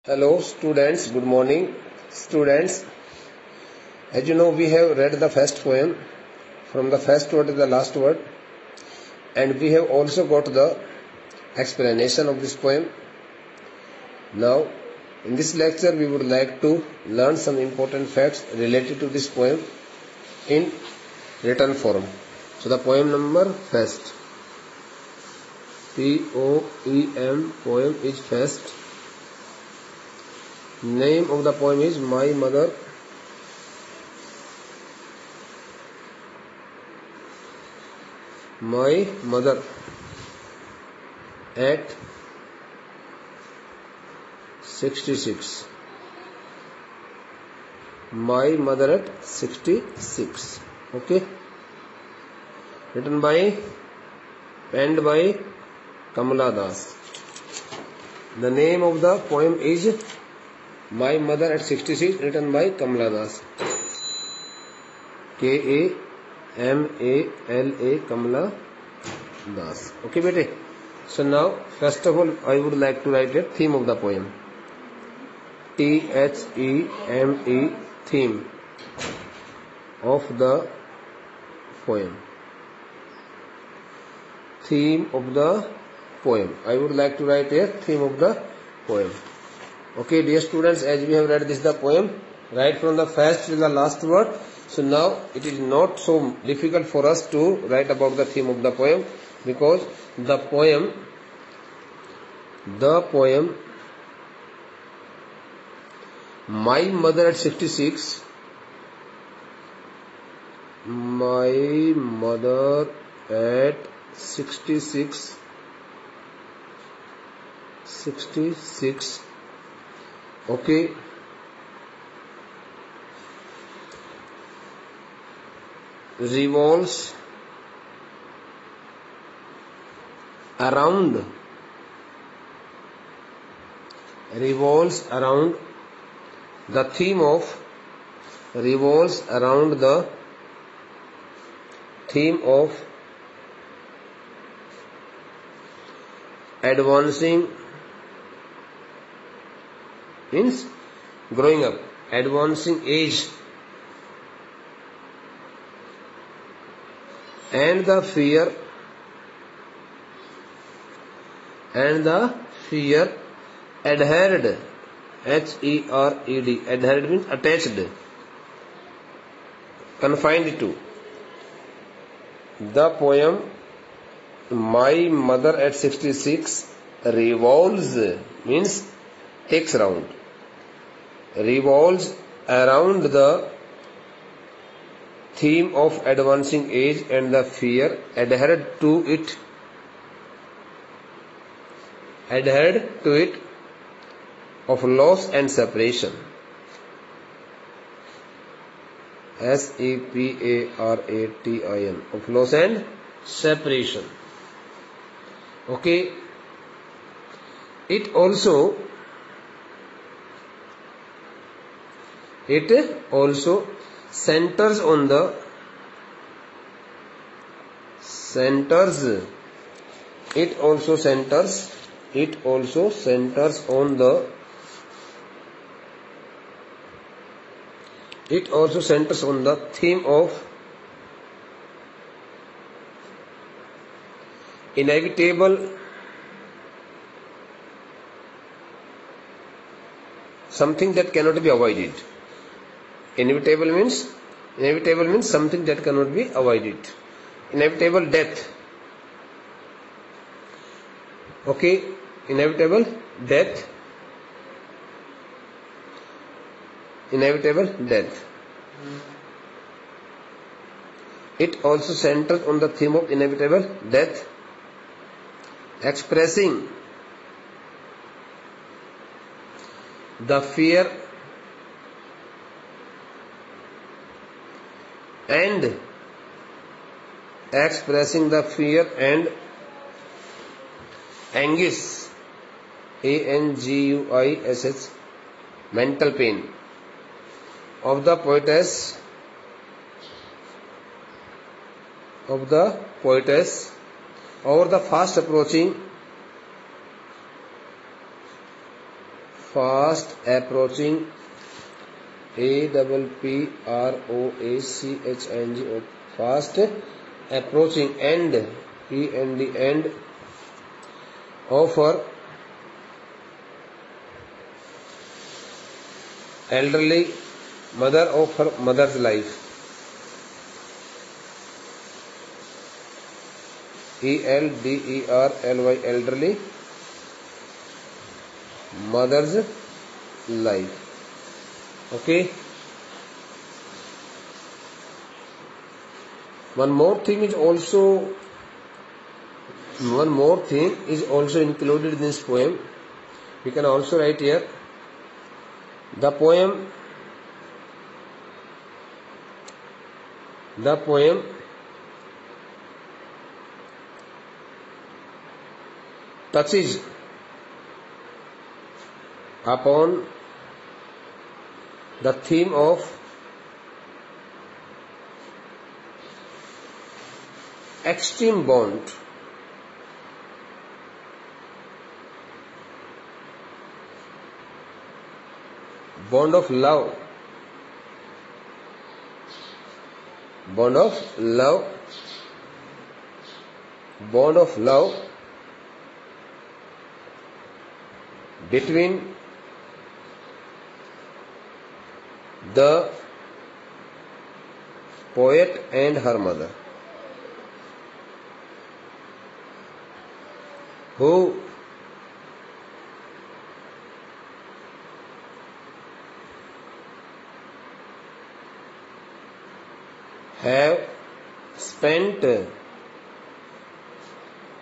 Hello students, good morning students. As you know, we have read the first poem from the first word to the last word, and we have also got the explanation of this poem. Now in this lecture we would like to learn some important facts related to this poem in written form. So the poem number first, P-O-E-M, poem is first. Name of the poem is My Mother. My mother at 66. My mother at 66. Okay. Written by, penned by Kamala Das. The name of the poem is My Mother at 66, written by Kamala Das. Kamala, Kamala Das. Okay, bete. So now, first of all, I would like to write a theme of the poem. Theme, theme of the poem. Theme of the poem. I would like to write a theme of the poem. Okay, dear students, as we have read this the poem, right from the first to the last word. So now it is not so difficult for us to write about the theme of the poem, because the poem My Mother at 66, My Mother at 66, okay, revolves around the theme of advancing, means growing up, advancing age, and the fear adhered, H-E-R-E-D, adhered means attached, confined to. The poem My Mother at 66 revolves, means takes round, revolves around the theme of advancing age and the fear adhered to it of loss and separation. S-E-P-A-R-A-T-I-N, of loss and separation. Okay. It also centers on the theme of inevitable, something that cannot be avoided. Inevitable means something that cannot be avoided. Inevitable death. Okay, inevitable death. It also centers on the theme of inevitable death, expressing the fear and anguish, A-N-G-U-I-S-H, mental pain of the poetess over the fast approaching fast approaching, APPROACHING, fast approaching, end, end of her elderly mother, of her mother's life, ELDERLY, elderly mother's life. Okay. One more thing is also included in this poem. We can also write here, the poem touches upon the theme of extreme bond, bond of love, between the poet and her mother, who have spent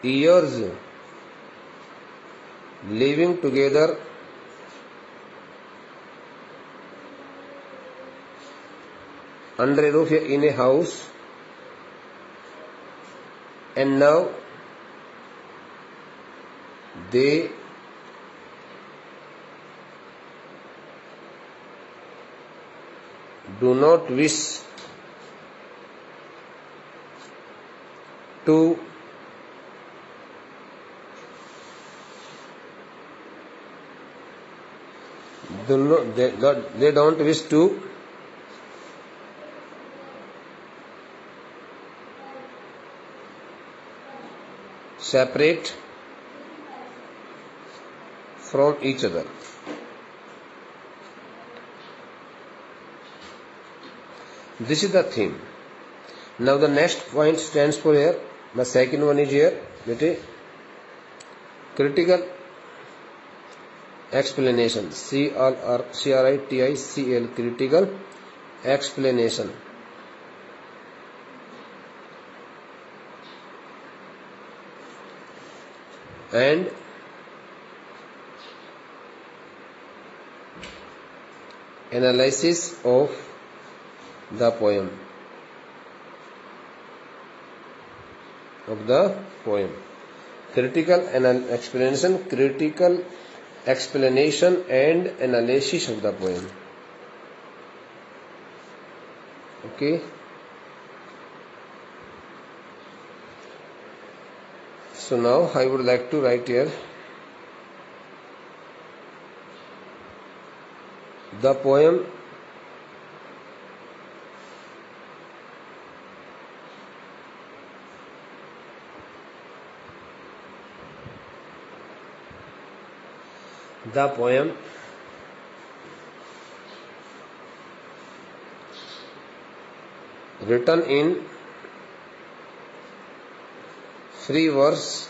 years living together under a roof in a house, and now they do not wish to they don't wish to separate from each other. This is the theme. Now the next point stands for here. The second one is here, critical explanation, CRITICL, critical explanation. And analysis of the poem. Critical explanation and analysis of the poem. Okay. So now I would like to write here, the poem written in free verse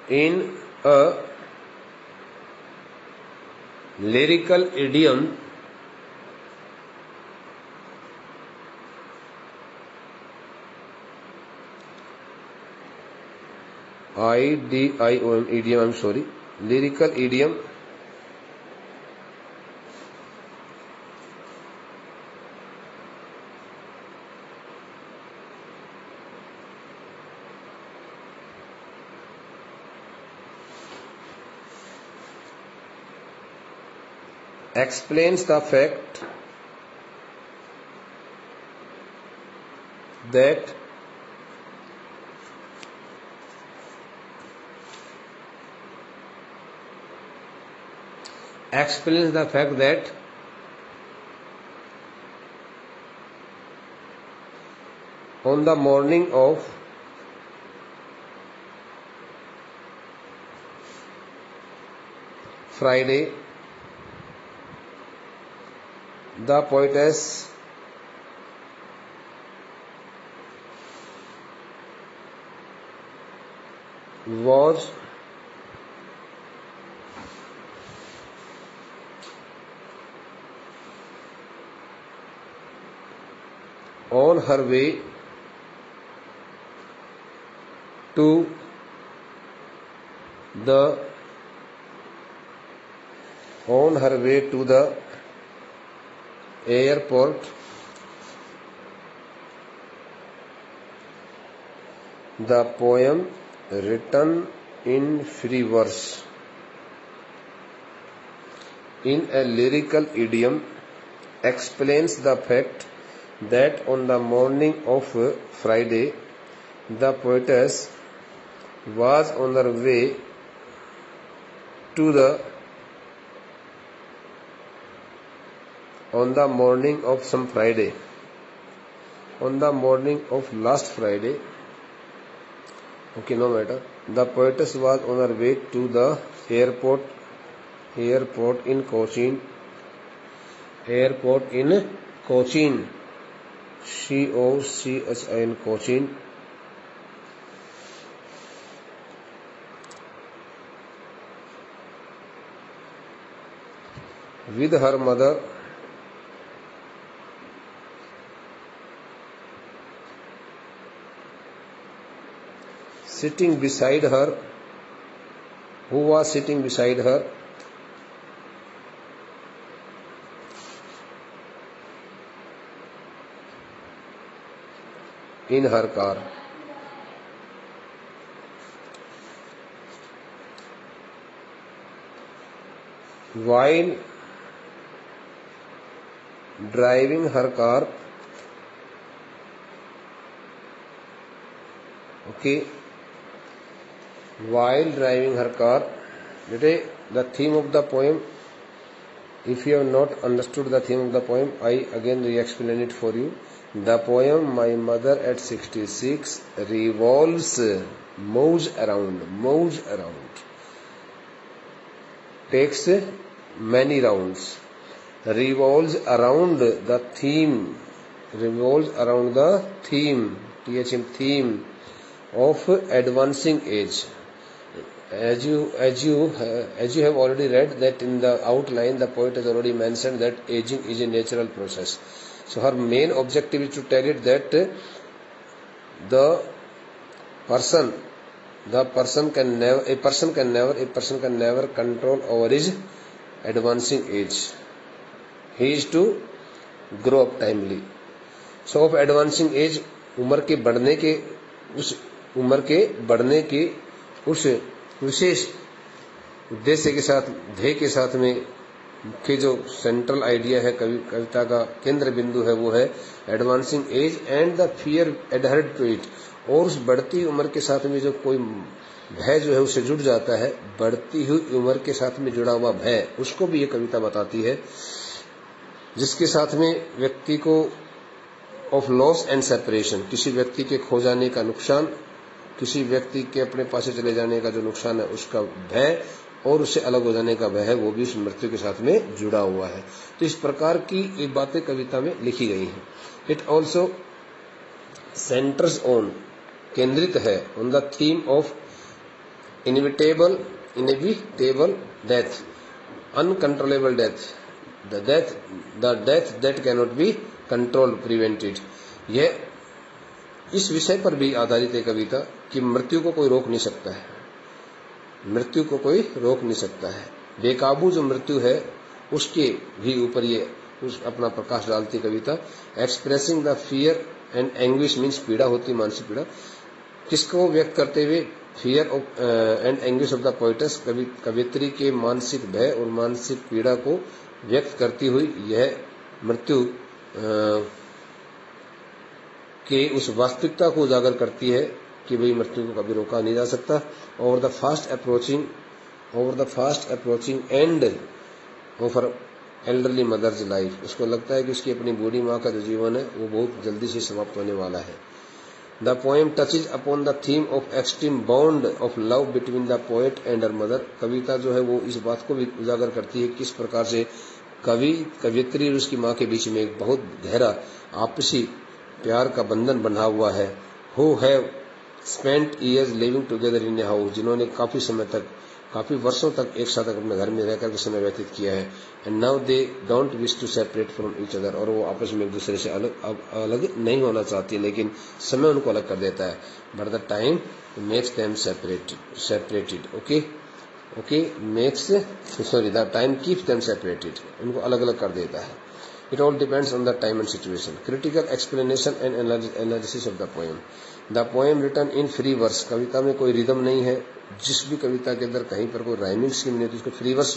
in a lyrical idiom lyrical idiom explains the fact that explains the fact that on the morning of Friday, the poetess was on her way to the airport. The poem, written in free verse in a lyrical idiom, explains the fact that on the morning of Friday, the poetess was on her way to the on the morning of some Friday, on the morning of last Friday, okay, no matter, the poetess was on her way to the airport in Cochin, COCHIN, Cochin, with her mother, sitting beside her, who was sitting beside her, in her car. While driving her car, okay, while driving her car, the theme of the poem, if you have not understood the theme of the poem, I again re-explain it for you. The poem My Mother at 66 moves around, takes many rounds, revolves around the theme, theme of advancing age. As you have already read that in the outline, the poet has already mentioned that aging is a natural process. So her main objective is to tell it that a person can never control over his advancing age. He is to grow up timely. So of advancing age, उम्र के बढ़ने के उस विशेष उद्देश्य के साथ, ध्येय के साथ में मुख्य जो सेंट्रल आइडिया है, कविता का केंद्र बिंदु है, वो है advancing edge and the fear adhered to it. और उस बढ़ती उम्र के साथ में जो कोई भय जो है उससे जुड़ जाता है, बढ़ती हुई उम्र के साथ में जुड़ा हुआ भय, उसको भी ये कविता बताती है, जिसके साथ में व्यक्ति को ऑफ लॉस एंड सेपरेशन, किसी व्यक्ति के खो जाने का नुकसान, किसी व्यक्ति के अपने पास से चले जाने का जो नुकसान है उसका भय, और उससे अलग हो जाने का भय है, वो भी उस मृत्यु के साथ में जुड़ा हुआ है. तो इस प्रकार की ये बातें कविता में लिखी गई हैं. इट ऑल्सो सेंटर्स ऑन, केंद्रित है, on the theme of inevitable death, uncontrollable death, the death that cannot be control prevented. यह इस विषय पर भी आधारित है कविता कि मृत्यु को कोई रोक नहीं सकता है, मृत्यु को कोई रोक नहीं सकता है. बेकाबू जो मृत्यु है उसके भी ऊपर ये अपना प्रकाश डालती कविता. Expressing the fear and anguish means पीड़ा होती, मानसिक पीड़ा, किसको व्यक्त करते हुए, fear and anguish of the poetess, कवित्री के मानसिक भय और मानसिक पीड़ा को व्यक्त करती हुई यह मृत्यु के उस वास्तविकता को उजागर करती है कि भाई मृत्यु को कभी रोका नहीं जा सकता। Over the fast approaching end of her elderly mother's life, उसको लगता है कि उसकी अपनी बूढ़ी माँ का जो जीवन है वो बहुत जल्दी से समाप्त होने वाला है। The poem touches upon the theme of extreme bond of love between the poet and her mother, कविता जो है वो इस बात को भी उजागर करती है किस प्रकार से कवियत्री और उसकी माँ के बीच में एक बहुत गहरा आपसी प्यार का बंधन बंधा हुआ है। Who have spent years living together in a house, जिन्होंने काफी वर्षों तक एक साथ अपने घर में रहकर के समय व्यतीत किया है। And now they don't wish to separate from each other, और वो आपस में एक दूसरे से अलग नहीं होना चाहती, लेकिन समय उनको अलग कर देता है। But the time makes them separated. The time keeps them separated, उनको अलग अलग कर देता है। It all depends on the time and situation. Critical explanation and analysis of the poem. The poem written in free verse. कविता में कोई rhythm नहीं है, जिस भी कविता के अंदर कहीं पर कोई राइमिंग स्कीम नहीं है तो उसको फ्री वर्स,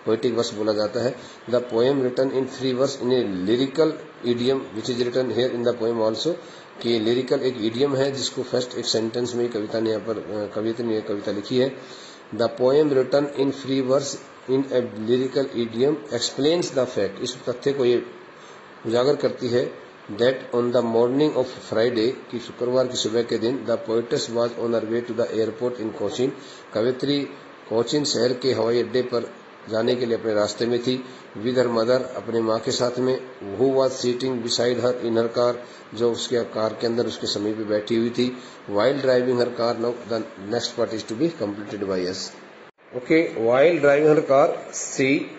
पोएटिक वर्स बोला जाता है। The poem written in free verse in a lyrical idiom which is written here in the poem also. कि lyrical एक idiom है जिसको फर्स्ट एक सेंटेंस में कविता ने यहाँ पर कविता ने कविता लिखी है। The poem written in free verse in a lyrical idiom explains the fact, इस तथ्य को ये उजागर करती है that on the morning of Friday, कि शुक्रवार की सुबह के दिन the poetess was on her way to the airport in Cochin, कवित्री Cochin शहर के हवाई अड्डे पर जाने के लिए अपने रास्ते में थी। with her mother, अपने माँ के साथ में, who was sitting beside her in her car, जो उसके कार के अंदर उसके समीप में बैठी हुई थी। while driving her car, now the next part is to be completed by us. Okay, while driving her car, she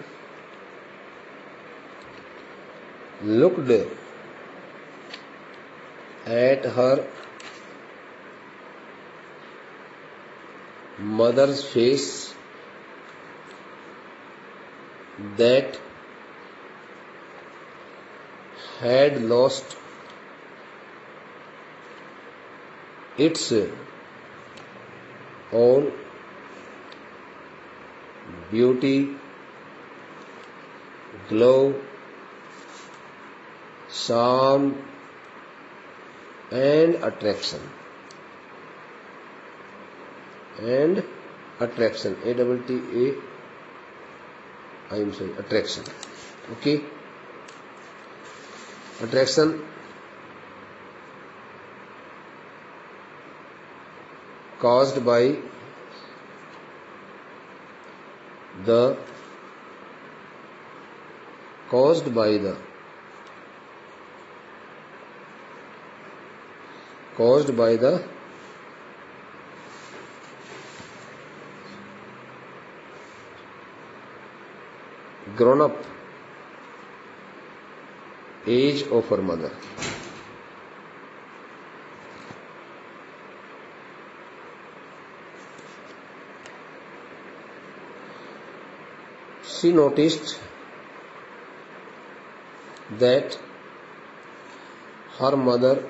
looked at her mother's face that had lost its own beauty, glow, charm and attraction. Attraction. Okay, attraction caused by the grown up age of her mother. She noticed that her mother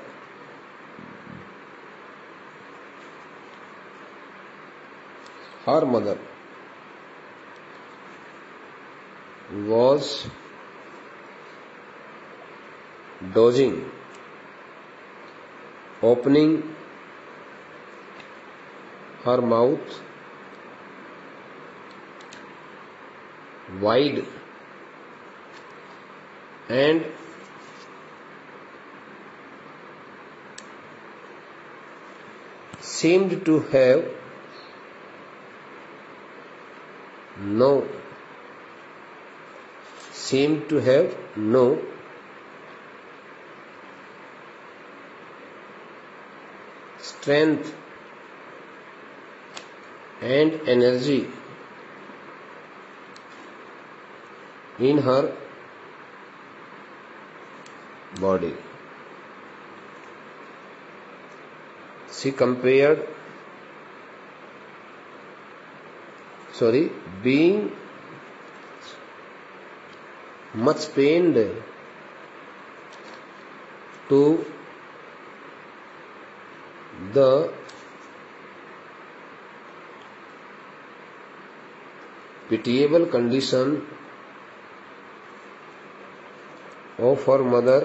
was dozing, opening her mouth wide and seemed to have no strength and energy in her body. Being much pained to the pitiable condition of her mother,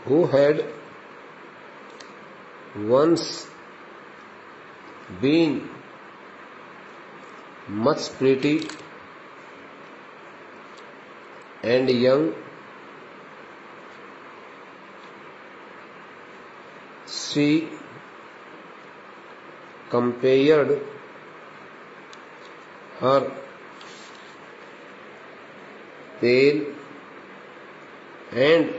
who had once been much pretty and young, she compared her pale and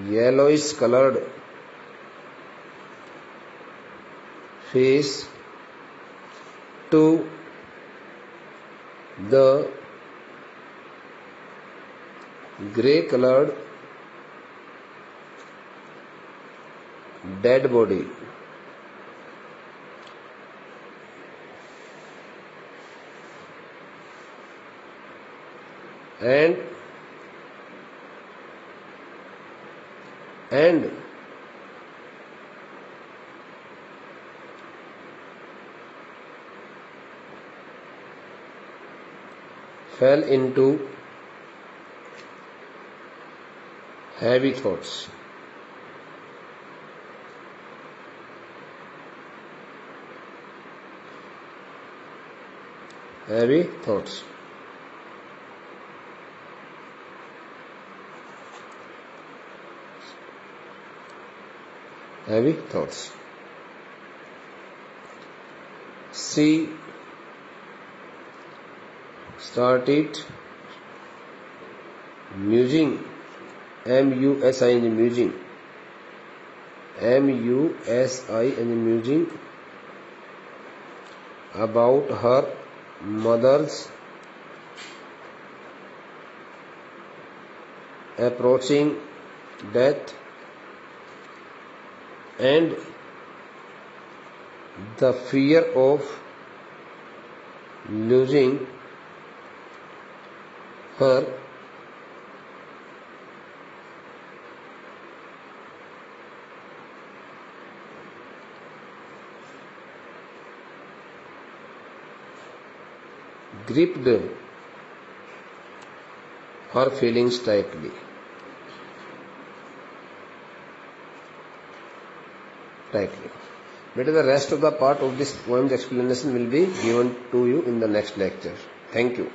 yellowish colored face to the grey colored dead body. And fell into heavy thoughts. Heavy thoughts. Heavy thoughts. She started musing, M-U-S-I-N, musing, M-U-S-I-N, musing about her mother's approaching death and the fear of losing her gripped her feelings tightly. But the rest of the part of this poem's explanation will be given to you in the next lecture. Thank you.